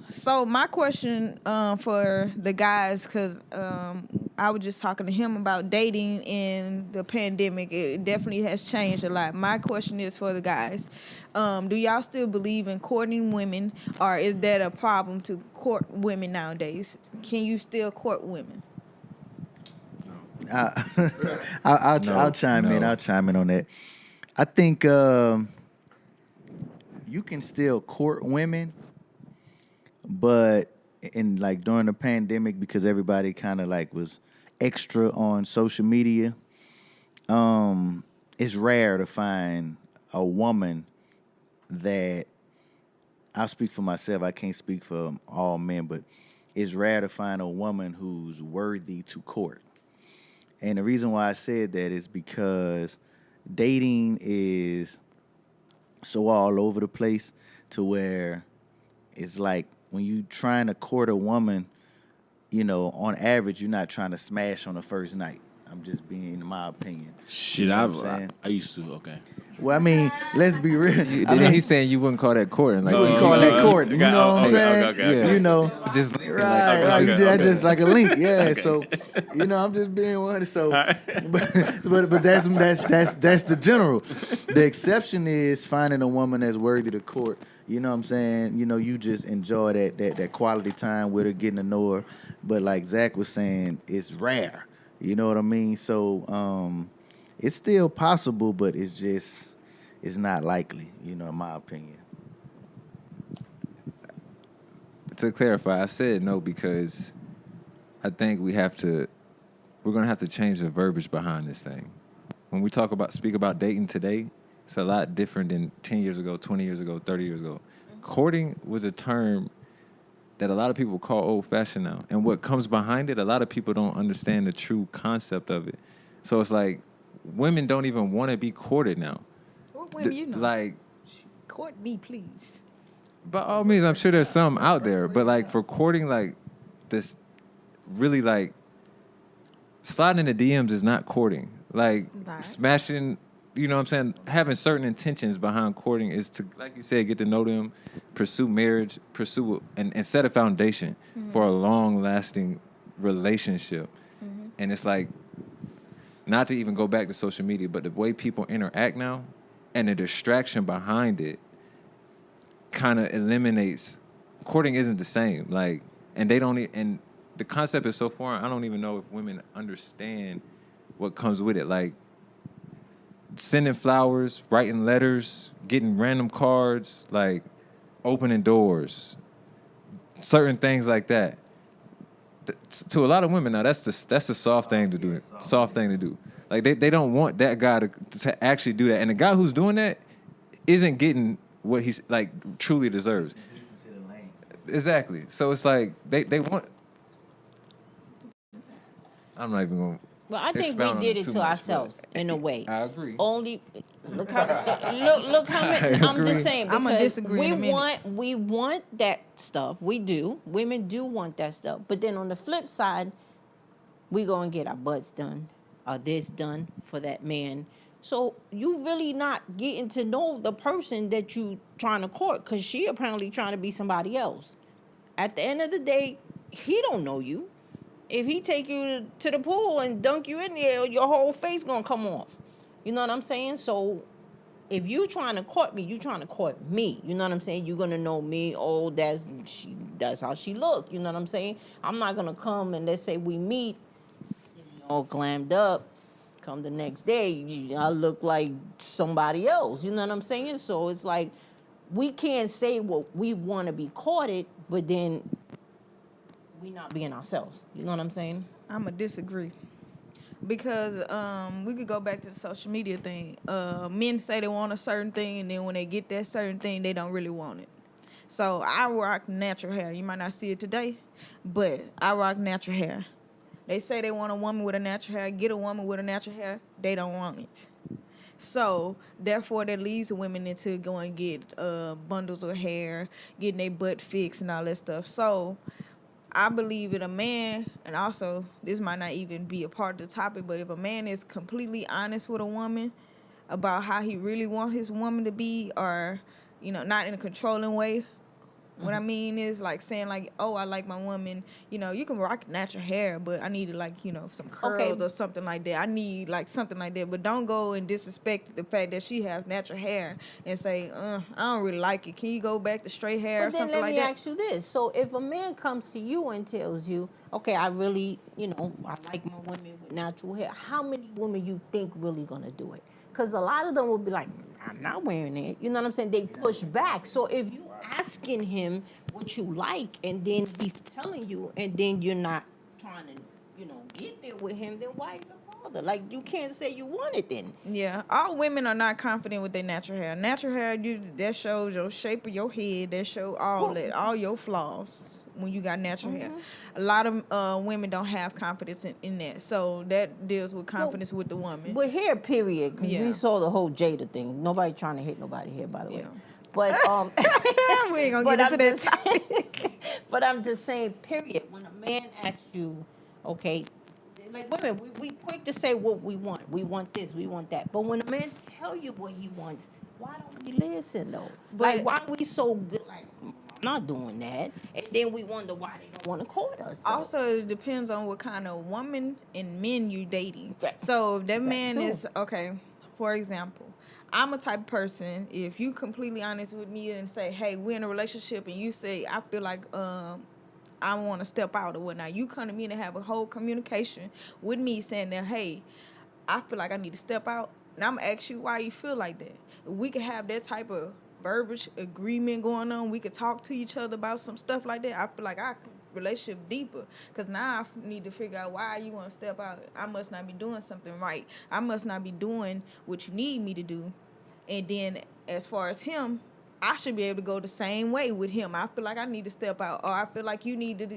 So my question for the guys, because I was just talking to him about dating in the pandemic. It definitely has changed a lot. My question is for the guys: do y'all still believe in courting women, or is that a problem to court women nowadays? Can you still court women? I, I'll No, chime in. no. I'll chime in on that. I think you can still court women, but in like during the pandemic, because everybody kind of like was extra on social media, it's rare to find a woman that I'll speak for myself. I can't speak for all men, but it's rare to find a woman who's worthy to court. And the reason why I said that is because dating is so all over the place to where it's like when you trying to court a woman, on average, you're not trying to smash on the first night. I'm just being, in my opinion. You Shit, know what I, I'm I saying? I used to. Okay. Well, I mean, let's be real. I Then mean, he's saying you wouldn't call that courting. Like, you wouldn't call that court. You know what I'm saying? Yeah. You know, just right, Okay, right. okay, You do that okay. just like a link. Yeah. Okay. So, I'm just being one. So, but that's the general. The exception is finding a woman that's worthy to court. You know what I'm saying? You just enjoy that quality time with her, getting to know her. But like Zach was saying, it's rare. You know what I mean? So, it's still possible, but it's not likely. In my opinion. to clarify, I said no because I think we're gonna have to change the verbiage behind this thing. When we speak about dating today, it's a lot different than 10 years ago, 20 years ago, 30 years ago. Courting was a term that a lot of people call old fashioned now. And what comes behind it, a lot of people don't understand the true concept of it. So it's like women don't even want to be courted now. What women you know? Like, Court me, please. by all means, I'm sure there's some out there, but like for courting, like this, really like sliding in the DMs is not courting. Like Not. smashing, you know what I'm saying? Having certain intentions behind courting is to, like you said, get to know them, pursue marriage, and set a foundation for a long lasting relationship. And it's like, not to even go back to social media, but the way people interact now and the distraction behind it kind of eliminates courting isn't the same. Like, and they don't, and the concept is so foreign. I don't even know if women understand what comes with it. Like sending flowers, writing letters, getting random cards, like opening doors, certain things like that. To a lot of women now, that's the soft thing to do. Soft thing to do. Like they don't want that guy to actually do that, and the guy who's doing that isn't getting what he's like truly deserves. Exactly. So it's like they want. I'm not even going. Well, I think we expound on did it it too to much, ourselves but in a way. I agree. Only look how many. I'm agree. just saying I'ma because disagree in a minute. we want that stuff. We do. Women do want that stuff. But then on the flip side, we go and get our butts done, or this done for that man. So you really not getting to know the person that you trying to court, because she apparently trying to be somebody else. At the end of the day, he don't know you. If he take you to the pool and dunk you in there, your whole face gonna come off. You know what I'm saying? So if you trying to court me, you trying to court me. You know what I'm saying? You're gonna know me. Oh, that's how she look. You know what I'm saying? I'm not gonna come and let's say we meet all glammed up. Come the next day, I look like somebody else. You know what I'm saying? So it's like we can't say what we want to be courted, but then we not being ourselves. You know what I'm saying? I'ma disagree. Because we could go back to the social media thing. Men say they want a certain thing, and then when they get that certain thing, they don't really want it. So I rock natural hair. You might not see it today, but I rock natural hair. They say they want a woman with a natural hair. Get a woman with a natural hair. They don't want it. So therefore, that leads women into going get bundles of hair, getting their butt fixed, and all that stuff. So I believe in a man, and also this might not even be a part of the topic, but if a man is completely honest with a woman about how he really wants his woman to be, or not in a controlling way, What I mean is like saying like, oh, I like my woman. You know, you can rock natural hair, but I needed like, you know, some curls or something like that. I need like something like that. But don't go and disrespect the fact that she has natural hair and say, I don't really like it. Can you go back to straight hair or But then something let like me that? ask you this. So if a man comes to you and tells you, okay, I really, I like my women with natural hair, how many women you think really gonna do it? Because a lot of them will be like, I'm not wearing it. You know what I'm saying? They push back. So if you asking him what you like and then he's telling you and then you're not trying to, get there with him, then why even bother? Like you can't say you want it then. Yeah, all women are not confident with their natural hair. Natural hair, that shows your shape of your head. That show all that, all your flaws when you got natural hair. A lot of women don't have confidence in that. So that deals with confidence with the woman. But hair, period, because Yeah. we saw the whole Jada thing. Nobody trying to hit nobody here, by the way. Yeah. But We ain't gonna but get into I'm that just- topic. But I'm just saying, period. When a man asks you, okay, like women, we quick to say what we want. We want this, we want that. But when a man tell you what he wants, why don't we listen though? But- Like why are we so good? Like I'm not doing that, and then we wonder why they don't want to court us. Though. Also, it depends on what kind of woman and men you dating. That- So if that that man too. is okay. For example, I'm a type of person. If you completely honest with me and say, "Hey, we're in a relationship," and you say, "I feel like I want to step out or whatnot," you come to me and have a whole communication with me saying that, "Hey, I feel like I need to step out," and I'm gonna ask you why you feel like that. We could have that type of verbiage agreement going on. We could talk to each other about some stuff like that. I feel like our relationship deeper because now I need to figure out why you want to step out. I must not be doing something right. I must not be doing what you need me to do. And then as far as him, I should be able to go the same way with him. I feel like I need to step out, or I feel like you need to do,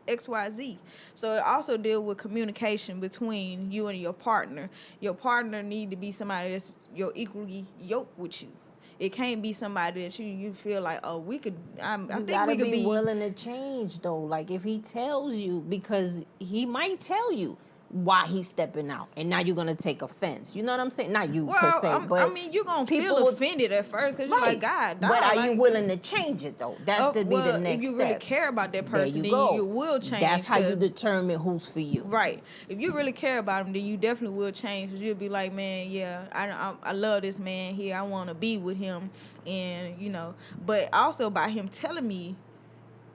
XYZ. So it also deal with communication between you and your partner. Your partner need to be somebody that's equally yoked with you. It can't be somebody that you feel like, oh, we could. I You think gotta we could be willing to change though. Like if he tells you, because he might tell you why he's stepping out, and now you're gonna take offense. You know what I'm saying? Not you per se, but I mean, you're gonna people feel will- offended at first because you're like, God, but are you like, willing to change it though? That's to be the next if you step. really care about that There person, you then go. you will change. That's how you 'cause- determine who's for you. Right. If you really care about him, then you definitely will change. Cause you'll be like, man, yeah, I love this man here. I want to be with him, and But also by him telling me,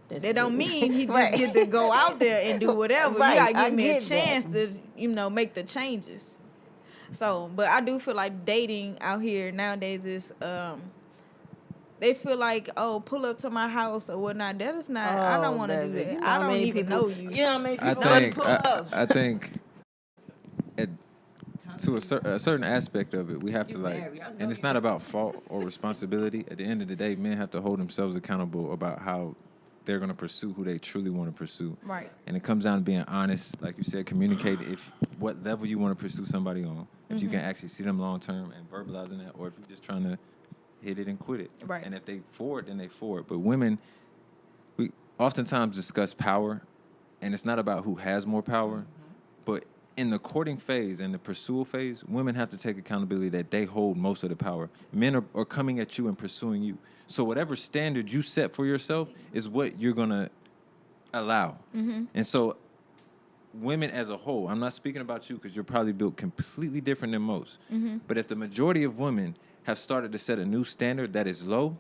That's that don't good. mean he just Right. get to go out there and do whatever. Right, You gotta I give me a get that. chance to make the changes. So, but I do feel like dating out here nowadays is they feel like, oh, pull up to my house or whatnot. That is not. I don't want to do baby. that. You know I how don't many even people- know you. You know how many I people think pull up? I think to a certain aspect of it, we have to You like, married. I know and it's you. not about fault or responsibility. At the end of the day, men have to hold themselves accountable about how they're going to pursue who they truly want to pursue. Right. And it comes down to being honest, like you said, communicate if what level you want to pursue somebody on. If you can actually see them long term and verbalizing that, or if you're just trying to hit it and quit it. Right. And if they for it, then they for it. But women, we oftentimes discuss power, and it's not about who has more power, but in the courting phase and the pursual phase, women have to take accountability that they hold most of the power. Men are coming at you and pursuing you. So whatever standard you set for yourself is what you're going to allow. And so women as a whole, I'm not speaking about you because you're probably built completely different than most, but if the majority of women have started to set a new standard that is low,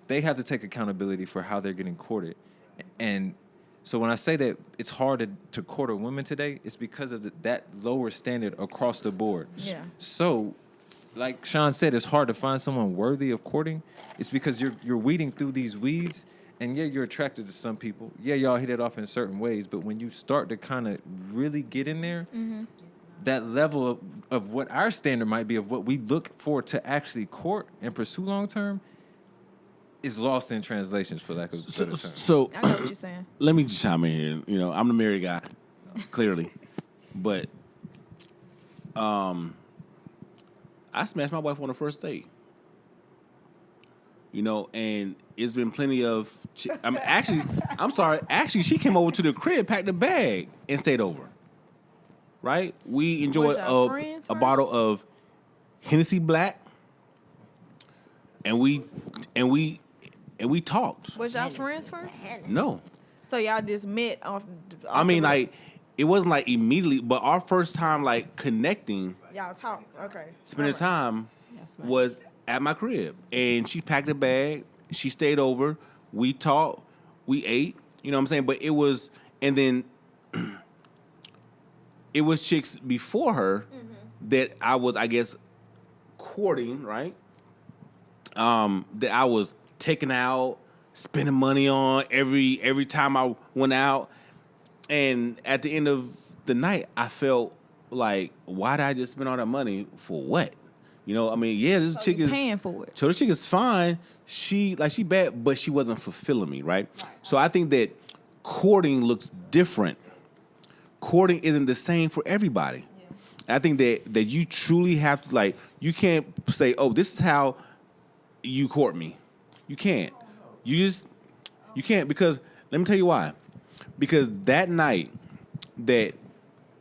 they have to take accountability for how they're getting courted. And so when I say that it's hard to court a woman today, it's because of that lower standard across the board. Yeah. So, like Sean said, it's hard to find someone worthy of courting. It's because you're weeding through these weeds, and yeah, you're attracted to some people. Yeah, y'all hit it off in certain ways, but when you start to kind of really get in there, that level of what our standard might be of what we look for to actually court and pursue long term is lost in translations, for lack of a better term. So I know what you're saying. let me just chime in here. You know, I'm the married guy, clearly, but I smashed my wife on the first date. You know, and it's been plenty of. I'm sorry. Actually, she came over to the crib, packed a bag, and stayed over. Right? We enjoyed y'all friends a bottle first? of Hennessy Black, and we and we talked. Was y'all friends first? No, So y'all just met off. I mean the- like it wasn't like immediately, but our first time like connecting, y'all talk. Okay. spending time That's right. was at my crib, and she packed a bag. She stayed over. We talked. We ate. You know what I'm saying? But it was, and then it was chicks before her that I was, I guess, courting, right? That I was taking out, spending money on every time I went out, and at the end of the night, I felt like, why did I just spend all that money for what? You know, I mean, yeah, this chick you is paying for it. So this chick is fine. She bad, but she wasn't fulfilling me, right? So I think that courting looks different. Courting isn't the same for everybody. I think that you truly have to, like, you can't say, oh, this is how you court me. You can't. You can't, because let me tell you why. Because that night that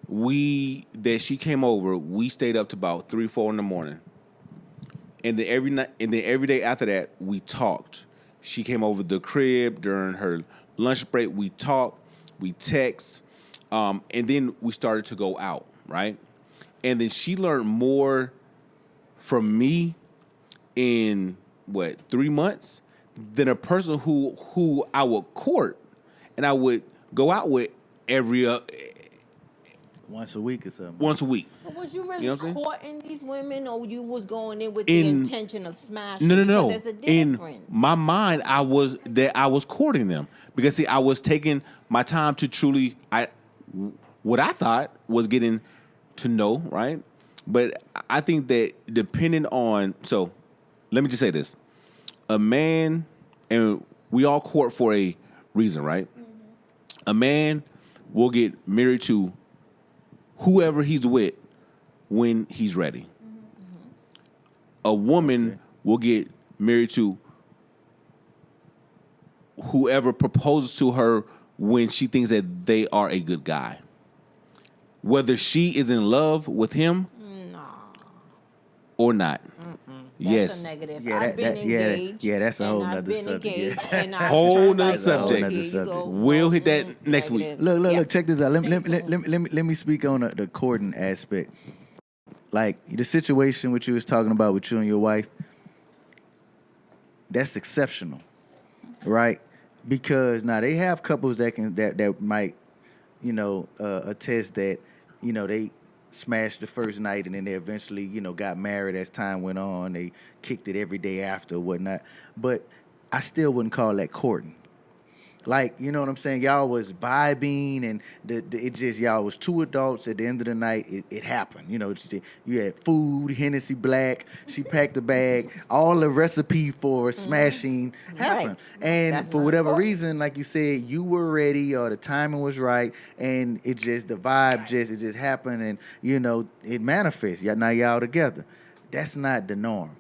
she came over, we stayed up to about 3, 4 in the morning. And then every day after that, we talked. She came over the crib during her lunch break. We talked, we text, and then we started to go out, right? And then she learned more from me in 3 months than a person who I would court and I would go out with every Once a week or something. once a week. But was you really You know what I'm saying? courting these women, or you was going in with the intention of smashing? No. Because there's a In difference. my mind, I was courting them because see, I was taking my time to truly what I thought was getting to know, right? But I think that depending on, so let me just say this: a man, and we all court for a reason, right? Mm-hmm. A man will get married to whoever he's with when he's ready. Mm-hmm. A woman will get married to whoever proposes to her when she thinks that they are a good guy. Whether she is in love with him or not. That's a negative. Yeah, I've been engaged. yeah, that's a whole and I've nother been subject, yeah. engaged, and I've Whole turned nother like, subject. oh, here you Subject. go. We'll hit that next week. Negative. Look, Yeah. check this out. Let me speak on the courting aspect. Like the situation which you was talking about with you and your wife, that's exceptional, right? Because now they have couples that might, attest that, they smashed the first night and then they eventually, got married as time went on. They kicked it every day after, whatnot. But I still wouldn't call that courting. Like, you know what I'm saying? Y'all was vibing and it just, y'all was two adults. At the end of the night, it happened. You had food, Hennessy Black. She packed a bag. All the recipe for smashing happened. Right. And That's for not whatever courting. reason, like you said, you were ready or the timing was right. And it just, the vibe it just happened and, it manifests. Now y'all together. That's not the norm.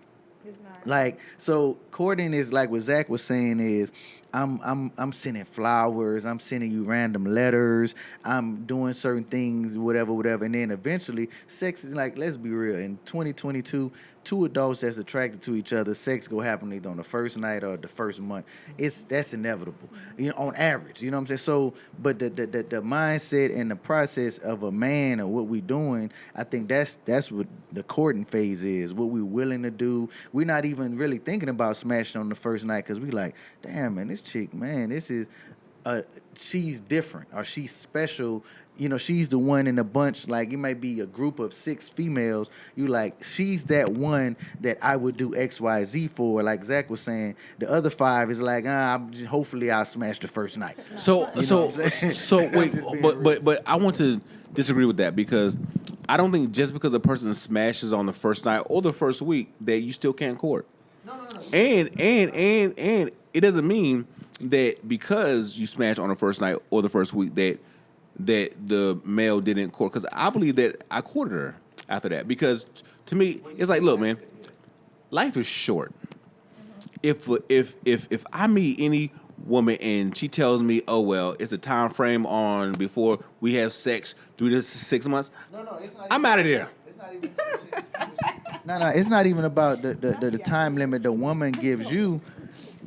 It's not. Like, so courting is like what Zach was saying is I'm sending flowers, I'm sending you random letters, I'm doing certain things, whatever. And then eventually sex is like, let's be real, in 2022, two adults that's attracted to each other, sex go happen either on the first night or the first month. That's inevitable. On average, you know what I'm saying? So, but the mindset and the process of a man or what we doing, I think that's what the courting phase is, what we're willing to do. We're not even really thinking about smashing on the first night because we like, damn, man, this chick, man, this is, she's different or she's special. She's the one in the bunch. Like, it might be a group of 6 females. You like, she's that one that I would do X, Y, Z for. Like Zach was saying, the other 5 is like, hopefully I'll smash the first night. So wait, but I want to disagree with that because I don't think just because a person smashes on the first night or the first week that you still can't court. No. And it doesn't mean that because you smash on the first night or the first week that the male didn't court, because I believe that I courted her after that, because to me it's like, look, man, life is short. If I meet any woman and she tells me, oh well, it's a time frame on before we have sex 3 to 6 months, It's not I'm out of there. It's not even. No, it's not even about the time limit the woman gives you.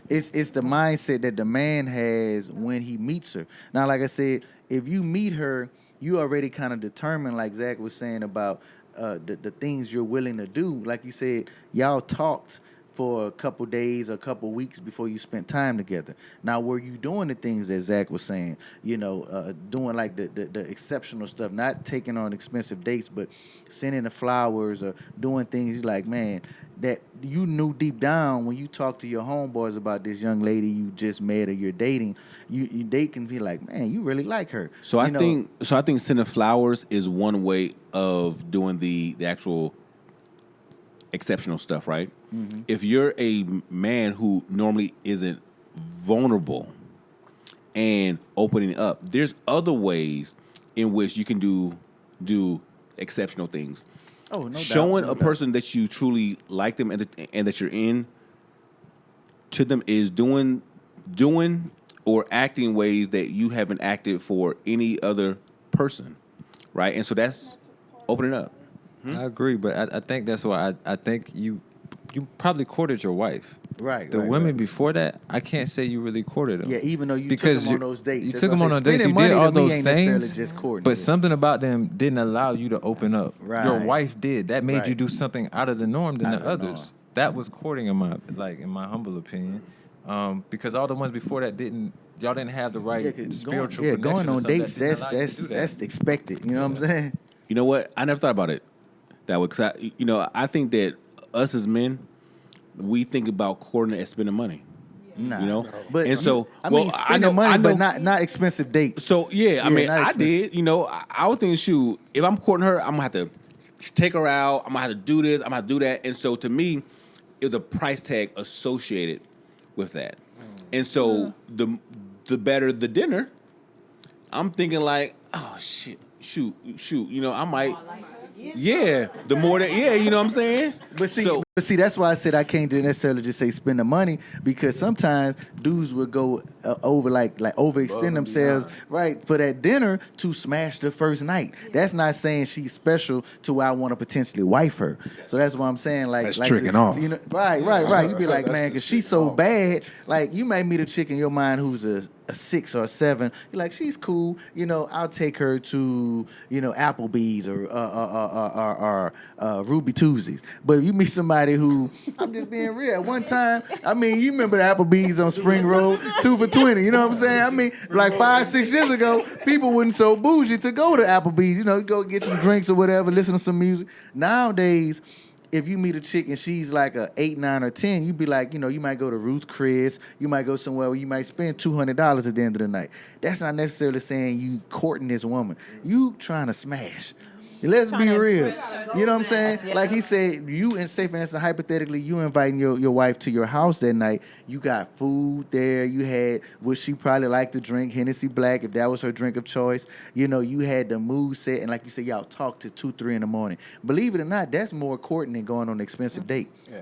it's the mindset that the man has when he meets her. Now, like I said, if you meet her, you already kind of determined, like Zach was saying about the things you're willing to do. Like you said, y'all talked for a couple days, a couple weeks before you spent time together. Now, were you doing the things that Zach was saying? Doing like the exceptional stuff, not taking on expensive dates, but sending the flowers or doing things like, man, that you knew deep down when you talk to your homeboys about this young lady you just met or you're dating, they can be like, man, you really like her. So I think sending flowers is one way of doing the actual exceptional stuff, right? Mm-hmm. If you're a man who normally isn't vulnerable and opening up, there's other ways in which you can do exceptional things. Oh, no Showing doubt, no a person that you truly like them and that you're in to them is doing or acting ways that you haven't acted for any other person, right? And so that's opening up. I agree, but I think that's why I think you probably courted your wife. Right. The women before that, I can't say you really courted them. Yeah, even though you because took them on those dates. You That's took them why I on say those dates. You spending did money all to me those ain't necessarily things, just courting, but yeah. something about them didn't allow you to open up. Right. Your wife did. That made Right. you do something out of the norm than Out the of the others. norm. That was courting in my humble opinion, because all the ones before that y'all didn't have the right 'Cause spiritual going connection. on or something dates, that didn't allow you to do that. that's expected. You know what I'm saying? You know what? I never thought about it that way because I think that us as men, we think about courting as spending money. Nah, You know, but and so I mean, spending money, but not expensive dates. So yeah, I mean, not I expensive. did. I would think, shoot, if I'm courting her, I'm gonna have to take her out. I'm gonna have to do this. I'm gonna have to do that. And so to me, it was a price tag associated with that. And so the better the dinner, I'm thinking like, oh shit, shoot. I might. Yeah, the more that, you know what I'm saying? But see, that's why I said I can't necessarily just say spend the money, because sometimes dudes would go over like overextend themselves right for that dinner to smash the first night. That's not saying she's special to where I want to potentially wife her. So that's what I'm saying. That's tricking off. Right. You be like, man, because she's so off. bad. Like you may meet a chick in your mind who's a 6 or a 7. You're like, she's cool. I'll take her to Applebee's or Ruby Tuesdays. But if you meet somebody who, I'm just being real, at one time, I mean, you remember the Applebee's on Spring Road, 2 for $20. You know what I'm saying? I mean, like 5-6 years ago, people wasn't so bougie to go to Applebee's. Go get some drinks or whatever, listen to some music. Nowadays, if you meet a chick and she's like a 8, 9, or 10, you'd be like, you might go to Ruth Chris. You might go somewhere where you might spend $200 at the end of the night. That's not necessarily saying you courting this woman. You trying to smash. Let's be real. You know what I'm saying? Like he said, you, and say for instance, hypothetically, you inviting your wife to your house that night. You got food there. You had what she probably liked to drink, Hennessy Black, if that was her drink of choice. You had the mood set, and like you said, y'all talked to 2, 3 in the morning. Believe it or not, that's more courting than going on an expensive date. Yeah.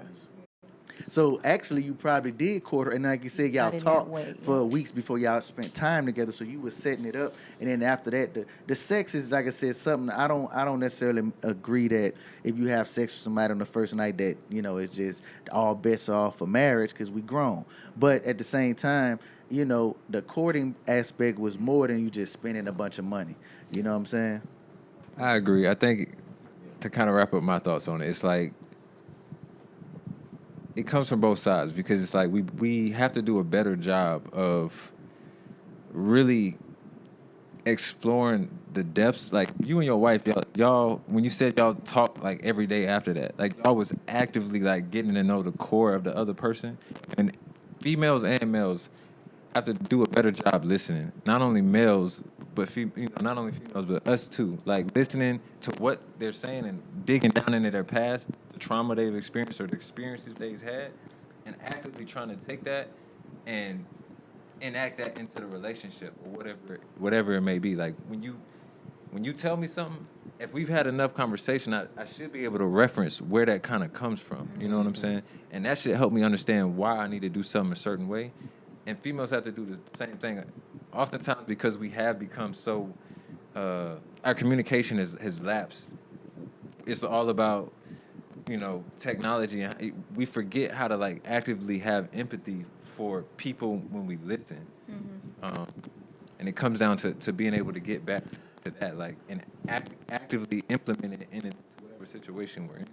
So actually, you probably did court her, and like you said, y'all Not in that talked way, for weeks before y'all spent time together. So you were setting it up, and then after that, the sex is, like I said, something I don't necessarily agree that if you have sex with somebody on the first night that it's just all bets are off for marriage because we grown. But at the same time, the courting aspect was more than you just spending a bunch of money. You know what I'm saying? I agree. I think to kind of wrap up my thoughts on it, it's like it comes from both sides, because it's like we have to do a better job of really exploring the depths. Like you and your wife, y'all when you said y'all talk like every day after that, like y'all was actively like getting to know the core of the other person. And females and males have to do a better job listening. Not only males, but not only females, but us too. Like listening to what they're saying and digging down into their past, the trauma they've experienced or the experiences they've had, and actively trying to take that and enact that into the relationship or whatever it may be. Like when you tell me something, if we've had enough conversation, I should be able to reference where that kind of comes from. You know what I'm saying? And that should help me understand why I need to do something a certain way. And females have to do the same thing. Oftentimes, because we have become so, our communication has lapsed. It's all about you know, technology, and we forget how to like actively have empathy for people when we listen. And it comes down to being able to get back to that, like, and actively implement it into whatever situation we're in.